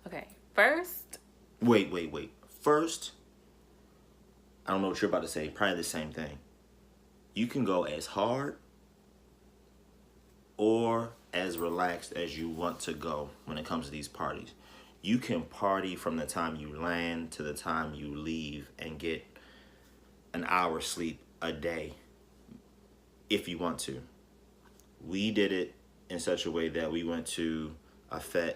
Okay, first. Wait. First, I don't know what you're about to say. Probably the same thing. You can go as hard or as relaxed as you want to go when it comes to these parties. You can party from the time you land to the time you leave and get an hour sleep a day if you want to. We did it in such a way that we went to a fete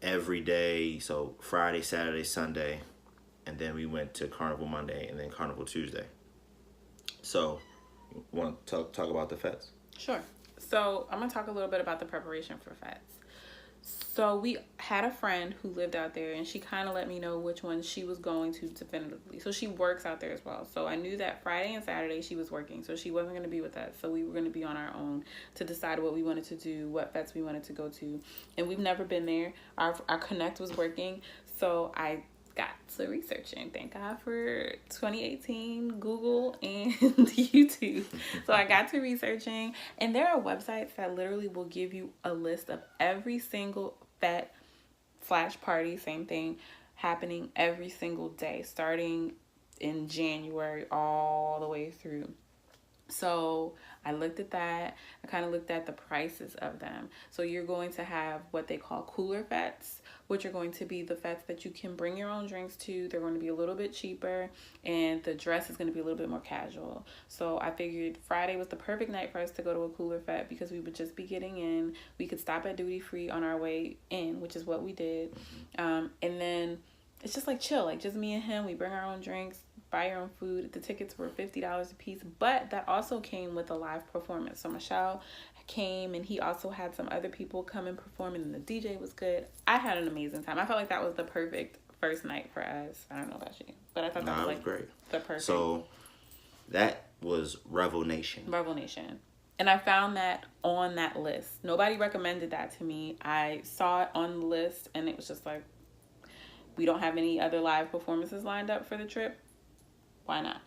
every day, so Friday, Saturday, Sunday, and then we went to Carnival Monday and then Carnival Tuesday. So, you want to talk about the fetes? Sure. So, I'm going to talk a little bit about the preparation for fetes. So, we had a friend who lived out there, and she kind of let me know which one she was going to definitively. So, she works out there as well. So, I knew that Friday and Saturday she was working, so she wasn't going to be with us. So, we were going to be on our own to decide what we wanted to do, what fetes we wanted to go to. And we've never been there. Our Connect was working, so I got to researching. Thank God for 2018 Google and YouTube. So I got to researching, and there are websites that literally will give you a list of every single fete / party, same thing, happening every single day starting in January all the way through. So I looked at that. I kind of looked at the prices of them. So you're going to have what they call cooler fetes, which are going to be the fetes that you can bring your own drinks to. They're going to be a little bit cheaper, and the dress is going to be a little bit more casual. So I figured Friday was the perfect night for us to go to a cooler fete because we would just be getting in. We could stop at duty free on our way in, which is what we did. And then it's just like chill, like just me and him. We bring our own drinks, buy your own food. The tickets were $50 a piece, but that also came with a live performance. So Michelle came, and he also had some other people come and perform, and the DJ was good. I had an amazing time. I felt like that was the perfect first night for us. I don't know about you, but I thought that was like great. The perfect. So that was Revel Nation. Revel Nation. And I found that on that list. Nobody recommended that to me. I saw it on the list, and it was just like, we don't have any other live performances lined up for the trip. Why not?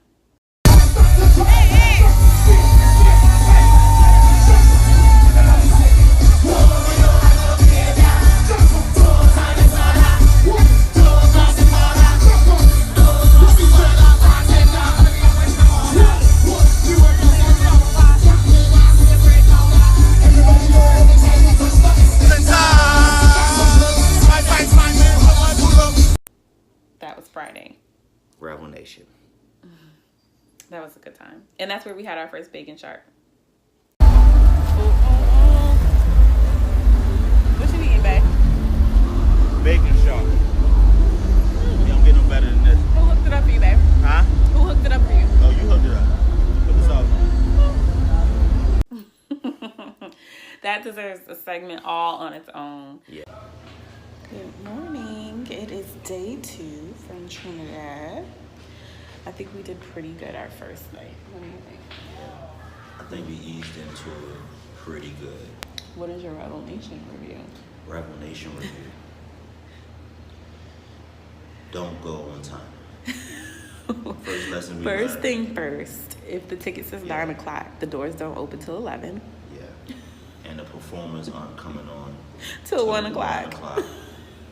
That was Friday. Revel Nation. That was a good time. And that's where we had our first bacon shark. What you eating, babe? Bacon shark. You don't get no better than this. Who hooked it up for you, babe? Huh? Who hooked it up for you? Oh, you hooked it up. Put the sauce on. That deserves a segment all on its own. Yeah. Good morning. It is day 2 from Trinidad. I think we did pretty good our first night. What do you think? I think we eased into it pretty good. What is your Revel Nation review? Revel Nation review. Don't go on time. First lesson we First learned. thing first. If the ticket says 9 o'clock, the doors don't open till 11. Yeah. And the performers aren't coming on Till 1 o'clock. 1 o'clock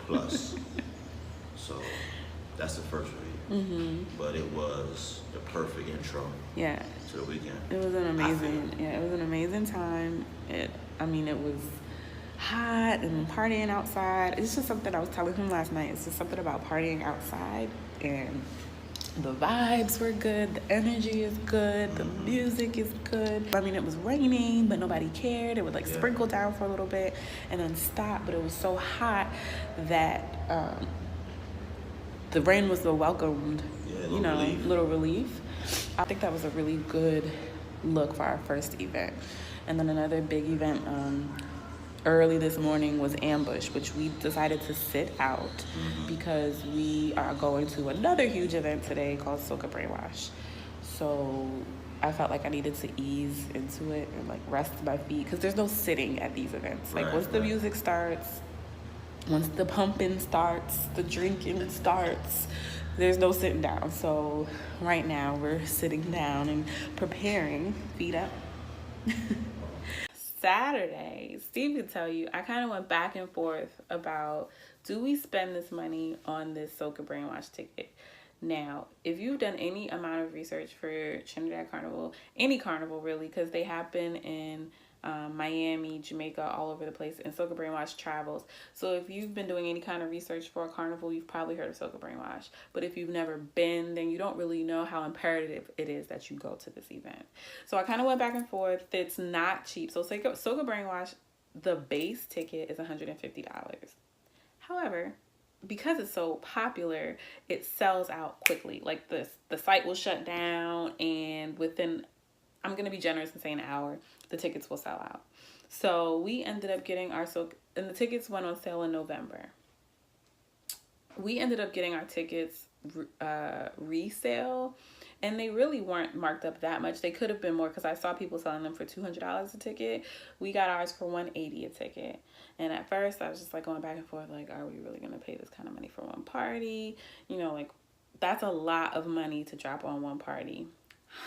plus. So that's the first review. Mm-hmm. But it was the perfect intro Yeah. to the weekend. It was an amazing time. It was hot and partying outside. It's just something I was telling him last night. It's just something about partying outside, and the vibes were good. The energy is good. The music is good. I mean, it was raining, but nobody cared. It would sprinkle down for a little bit and then stop. But it was so hot that the rain was a welcomed, little relief. I think that was a really good look for our first event. And then another big event early this morning was Ambush, which we decided to sit out because we are going to another huge event today called Soca Brainwash. So I felt like I needed to ease into it and rest my feet, because there's no sitting at these events. Once the music starts, once the pumping starts, the drinking starts, there's no sitting down. So right now we're sitting down and preparing, feet up. Saturday, Steve could tell you, I kind of went back and forth about, do we spend this money on this Soca Brainwash ticket? Now, if you've done any amount of research for Trinidad Carnival, any carnival really, because they happen in Miami, Jamaica, all over the place, and Soca Brainwash travels. So if you've been doing any kind of research for a carnival, you've probably heard of Soca Brainwash. But if you've never been, then you don't really know how imperative it is that you go to this event. So I kind of went back and forth. It's not cheap. So Soca Brainwash, the base ticket is $150. However, because it's so popular, it sells out quickly. Like the site will shut down, and within, I'm going to be generous and say an hour, the tickets will sell out. So we ended up getting our and the tickets went on sale in November. We ended up getting our tickets resale, and they really weren't marked up that much. They could have been more, because I saw people selling them for $200 a ticket. We got ours for $180 a ticket. And at first I was just like going back and forth, like, are we really going to pay this kind of money for one party? You know, like, that's a lot of money to drop on one party.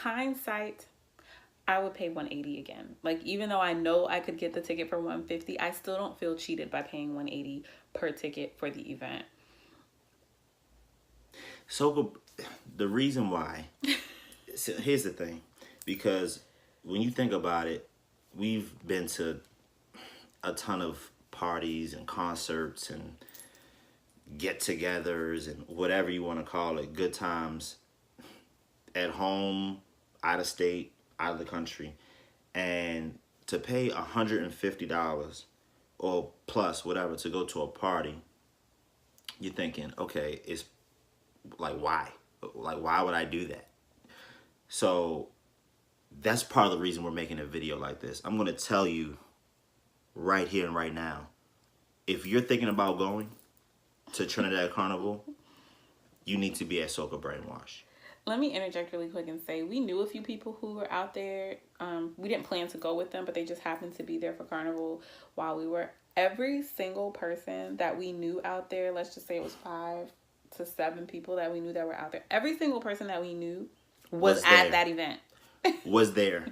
Hindsight, I would pay $180 again. Like, even though I know I could get the ticket for $150, I still don't feel cheated by paying $180 per ticket for the event. So the reason why, so here's the thing, because when you think about it, we've been to a ton of parties and concerts and get-togethers and whatever you want to call it, good times, at home, out of state, out of the country, and to pay $150 or plus whatever to go to a party, you're thinking, okay, it's like, why? Like, why would I do that? So that's part of the reason we're making a video like this. I'm going to tell you right here and right now, if you're thinking about going to Trinidad Carnival, you need to be at Soca Brainwash. Let me interject really quick and say, we knew a few people who were out there. We didn't plan to go with them, but they just happened to be there for Carnival while we were. Every single person that we knew out there, let's just say it was 5 to 7 people that we knew that were out there. Every single person that we knew was at that event. Was there.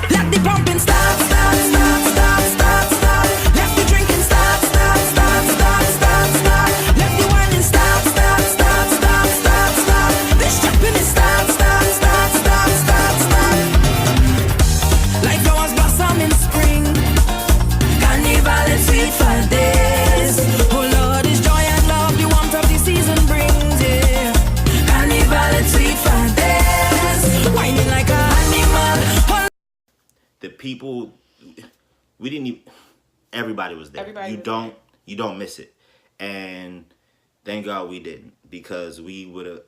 Let the pumping stop, stop, stop, stop, stop, stop. Let the drinking stop, stop, stop, stop, stop, stop. Let the whining stop, stop, stop, stop, stop, stop. This jumping is stop, stop, stop, stop, stop, stop. Like flowers blossom in spring, carnival is sweet for days. Oh Lord, it's joy and love the warmth of the season brings, yeah. Carnival is sweet for days, whining like a animal. The people, we didn't even, everybody was there. You don't miss it. And thank God we didn't, because we would have.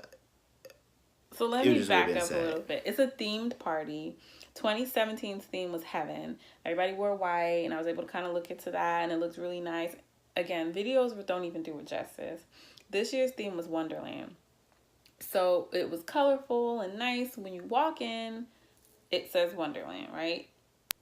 So let me back up a little bit. It's a themed party. 2017's theme was Heaven. Everybody wore white, and I was able to kind of look into that, and it looks really nice. Again, videos don't even do it justice. This year's theme was Wonderland. So it was colorful and nice. When you walk in, it says Wonderland, right?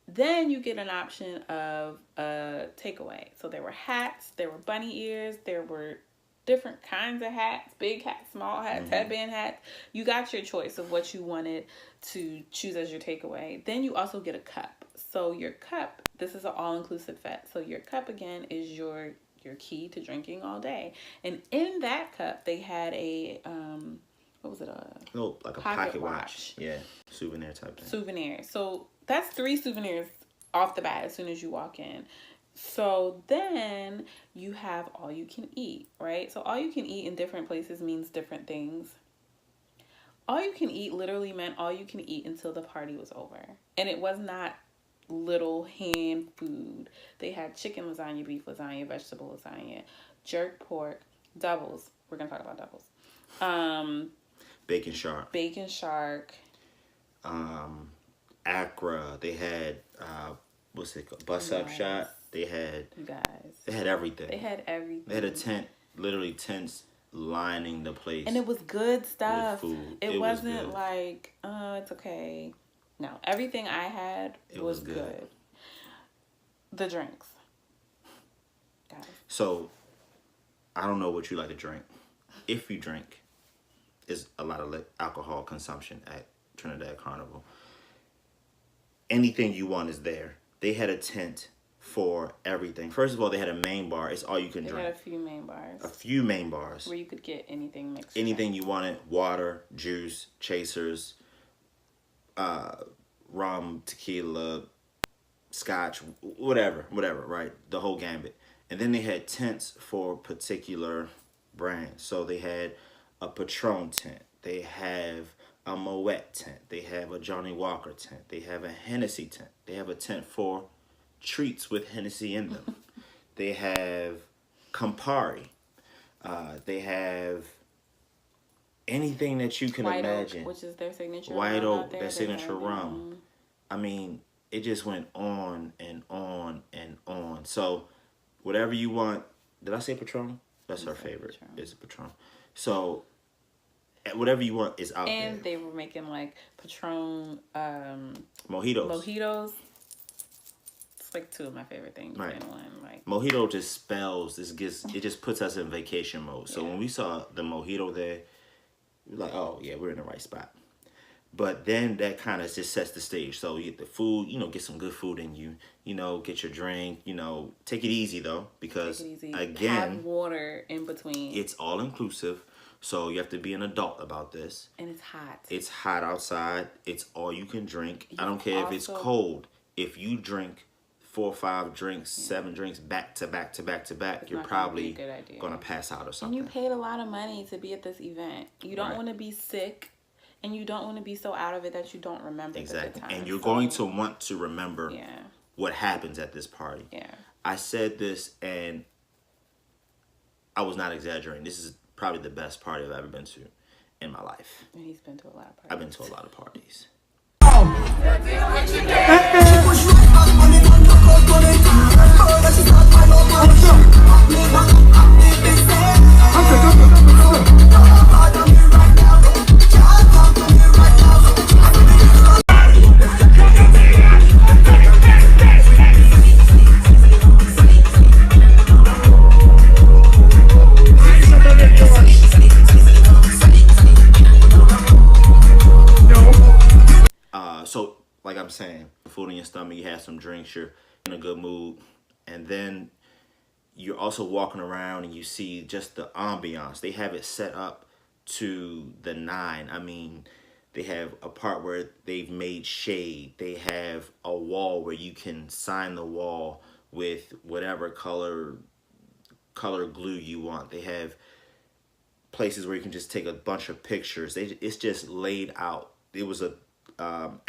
Then you get an option of a takeaway. So there were hats, there were bunny ears, there were different kinds of hats, big hats, small hats, headband hats. You got your choice of what you wanted to choose as your takeaway. Then you also get a cup. So your cup, this is an all-inclusive fete. So your cup, again, is your key to drinking all day. And in that cup, they had a, what was it? Like a pocket watch. Yeah, souvenir type thing. Souvenir. So that's 3 souvenirs off the bat as soon as you walk in. So then you have all you can eat, right? So all you can eat in different places means different things. All you can eat literally meant all you can eat until the party was over. And it was not little hand food. They had chicken lasagna, beef lasagna, vegetable lasagna, jerk pork, doubles. We're going to talk about doubles. Bacon shark. Accra. They had what's it called? Bus up shot. They had everything. They had everything. They had a tent, literally tents lining the place. And it was good stuff. With food. It wasn't like, it's okay. No, everything I had was good. The drinks. Guys. So, I don't know what you like to drink. If you drink, there's a lot of alcohol consumption at Trinidad Carnival. anything you want is there. They had a tent for everything. First of all, they had a main bar. It's all you can drink. They had a few main bars. A few main bars. Where you could get anything mixed. Anything you wanted. Water, juice, chasers, rum, tequila, scotch, whatever, right? The whole gambit. And then they had tents for particular brands. So they had a Patron tent. They have a Moet tent. They have a Johnny Walker tent. They have a Hennessy tent. They have a tent for treats with Hennessy in them. They have Campari. They have anything that you can imagine. Oak, which is their signature White rum. Oak, their signature rum. I mean, it just went on and on and on. So, whatever you want. Did I say Patron? That's her favorite. Patron. Is a Patron. So, whatever you want is out there. And they were making like Patron mojitos. It's like two of my favorite things. Right. In one. Like mojito just spells. It just puts us in vacation mode. So when we saw the mojito there, we were like, oh yeah, we're in the right spot. But then that kind of just sets the stage. So you get the food, get some good food in you. Get your drink. Take it easy though, because again, have water in between. It's all inclusive. So you have to be an adult about this. And it's hot. It's hot outside. It's all you can drink. I don't care if it's cold. If you drink 4 or 5 drinks, 7 drinks back to back to back to back, you're probably gonna pass out or something. And you paid a lot of money to be at this event. You don't want to be sick, and you don't want to be so out of it that you don't remember the good times. And you're going to want to remember what happens at this party. Yeah. I said this, and I was not exaggerating. This is probably the best party I've ever been to in my life. And he's been to a lot of parties. I've been to a lot of parties. So, like I'm saying, food in your stomach, you have some drinks, you're in a good mood, and then you're also walking around and you see just the ambiance. They have it set up to the 9. I mean, they have a part where they've made shade. They have a wall where you can sign the wall with whatever color glue you want. They have places where you can just take a bunch of pictures. It's just laid out. It was a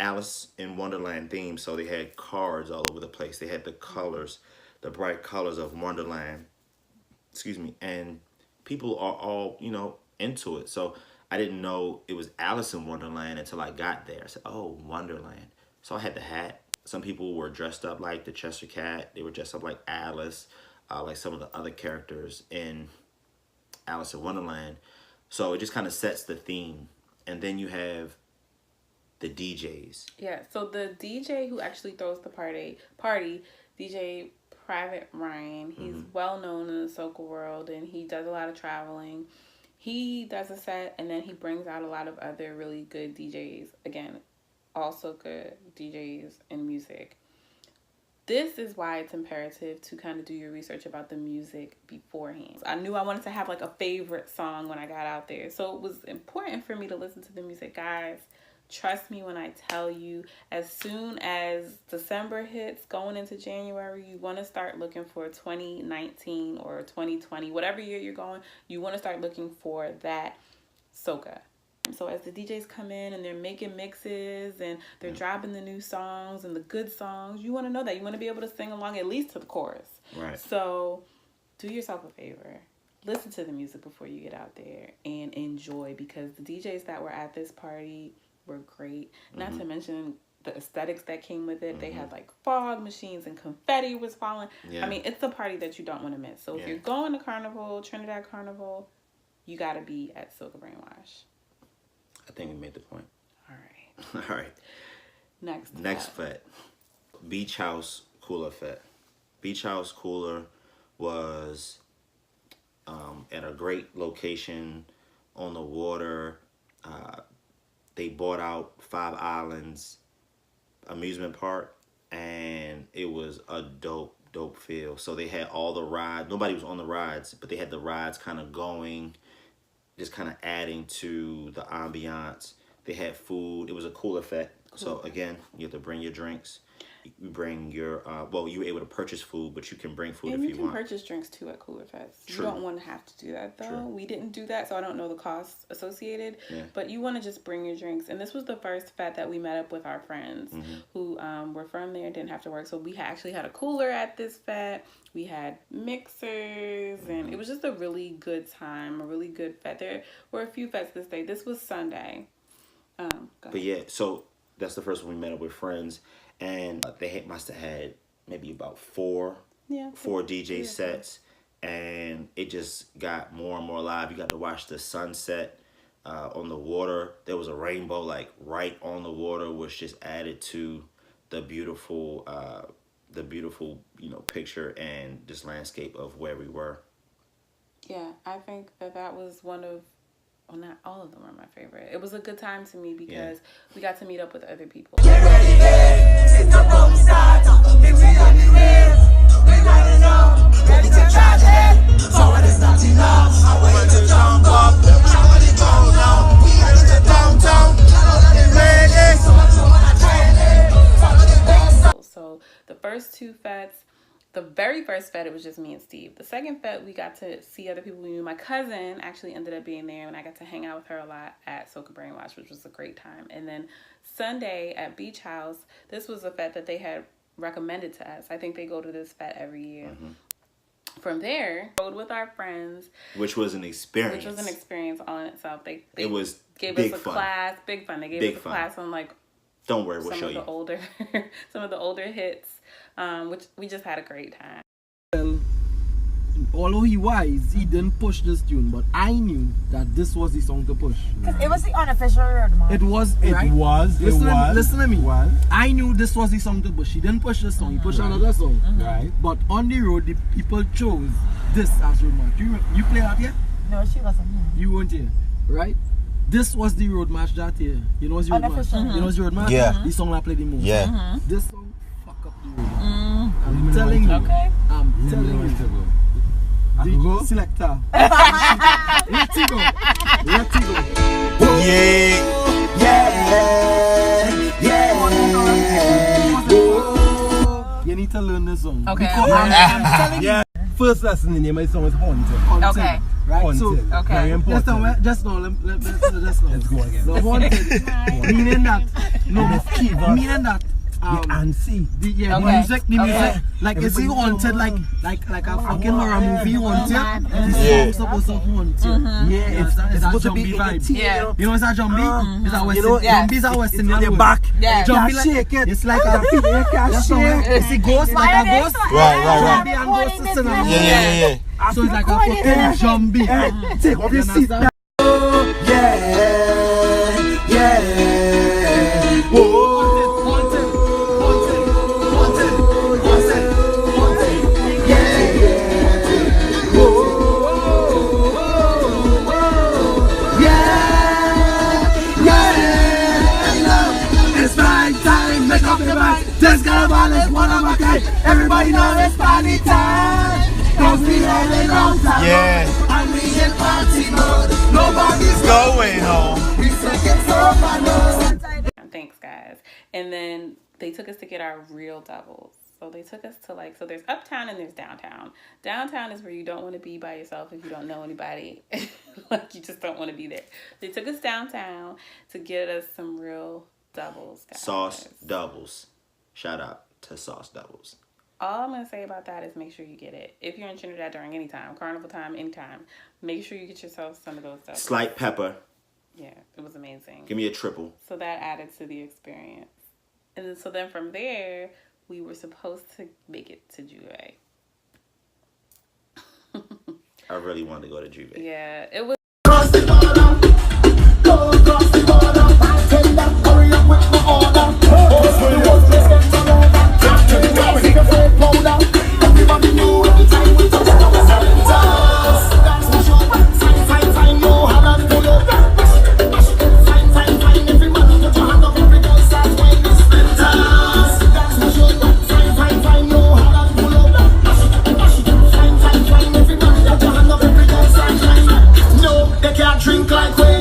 Alice in Wonderland theme, so they had cards all over the place. They had the colors, the bright colors of Wonderland. Excuse me. And people are all, into it. So I didn't know it was Alice in Wonderland until I got there. I said, oh, Wonderland. So I had the hat. Some people were dressed up like the Cheshire Cat. They were dressed up like Alice, like some of the other characters in Alice in Wonderland. So it just kind of sets the theme. And then you have the DJs. Yeah, so the DJ who actually throws the party, DJ Private Ryan, he's well known in the soca world, and he does a lot of traveling. He does a set, and then he brings out a lot of other really good DJs. Again, also good DJs and music. This is why it's imperative to kind of do your research about the music beforehand. I knew I wanted to have like a favorite song when I got out there, so it was important for me to listen to the music, guys. Trust me when I tell you, as soon as December hits, going into January, you want to start looking for 2019 or 2020, whatever year you're going, you want to start looking for that soca. So as the DJs come in and they're making mixes and they're dropping the new songs and the good songs, you want to know that. You want to be able to sing along at least to the chorus. Right. So do yourself a favor. Listen to the music before you get out there and enjoy, because the DJs that were at this party were great. Not to mention the aesthetics that came with it. They had like fog machines and confetti was falling. I mean, it's a party that you don't want to miss. So if you're going to Carnival, Trinidad Carnival, you got to be at Soca Brainwash. I think we made the point. All right. All right. Next Fete. Beachhouse Cooler Fete. Beachhouse Cooler was at a great location on the water. They bought out 5 islands amusement park, and it was a dope feel. So they had all the rides. Nobody was on the rides, but they had the rides kind of going, just kind of adding to the ambiance. They had food. It was a cool effect. So again, you have to bring your drinks. You bring your you were able to purchase food, but you can bring food and if you want. can purchase drinks too at Cooler Fest. True. You don't want to have to do that though. True. We didn't do that, so I don't know the costs associated. Yeah. But you want to just bring your drinks. And this was the first Fete that we met up with our friends who were from there, didn't have to work. So we actually had a cooler at this Fete. We had mixers, and it was just a really good time, a really good Fete. There were a few Fetes this day. This was Sunday. But yeah, so that's the first one we met up with friends, and must have had maybe about four DJ sets, and it just got more and more live. You got to watch the sunset on the water. There was a rainbow like right on the water, which just added to the beautiful picture and just landscape of where we were. Yeah, I think that was one of, well, not all of them are my favorite. It was a good time to me because we got to meet up with other people. So the first two Fetes, the very first Fete, it was just me and Steve. The second Fete, we got to see other people we knew. My cousin actually ended up being there, and I got to hang out with her a lot at Soca Brainwash, which was a great time. And then Sunday at Beachhouse, this was a Fete that they had recommended to us. I think they go to this Fete every year. From there, rode with our friends, which was an experience. All in itself. They it was gave big us a fun. class, big fun. They gave us a class on like, don't worry, we'll show you some of the older hits, which we just had a great time. Well, although he didn't push this tune, but I knew that this was the song to push. Because it was the unofficial road march. It was. Listen to me. I knew this was the song to push. He didn't push this song. He pushed another song. Right. But on the road, the people chose this as road march. You play that yet? No, she wasn't here. You weren't here, right? This was the road march that year. You know what's the road march? You know what's the road march? Yeah. The song I played the most. Yeah. This song fuck up the road. I'm telling you. Okay. I'm telling you. The selector. Let it go. You need to learn this song. Okay. Because I'm telling you. First lesson in the name of the song is Haunted. Okay. Right? Haunted. So, Okay. Very important. just now. Let's go again. The haunted, meaning that, meaning that, and see. the Okay. music, like is he haunted, like a fucking horror movie haunted? The song's supposed to haunt you. Yeah, It's a supposed to zombie be vibe. Yeah. You know what's that zombie? It's a Western. You know, Zombies are Western. on your back. Yeah. Zombie You like, can't shake it. it's like a You can't that's shake how it's a ghost, like a ghost. Zombie and ghost is in a movie. Yeah. So it's like a fucking zombie. Take off your seat. understand? It's my time, make up your mind. This carnival is one of a kind. Everybody knows it's party time. Cause we had a long time. Yeah. And we in party mode. Nobody's Going home. We second so mode. Thanks, guys. And then they took us to get our real doubles. So they took us to so there's uptown and there's downtown. Downtown is where you don't want to be by yourself if you don't know anybody. You just don't want to be there. They took us downtown to get us some real doubles, guys. Sauce doubles. Shout out to Sauce Doubles. All I'm going to say about that is make sure you get it. If you're in Trinidad during any time, carnival time, anytime, make sure you get yourself some of those doubles. Slight pepper. Yeah, it was amazing. Give me a triple. So that added to the experience. And then from there, we were supposed to make it to Juve. I really wanted to go to Juve. Yeah, it was. Cross the border. Go across the border. Bartender, hurry up with my order. Everybody knew every time we touched our centers. That's the show. Fine, no hand to you. Fine, everybody get your hand up, every girl starts playing the center. drink like we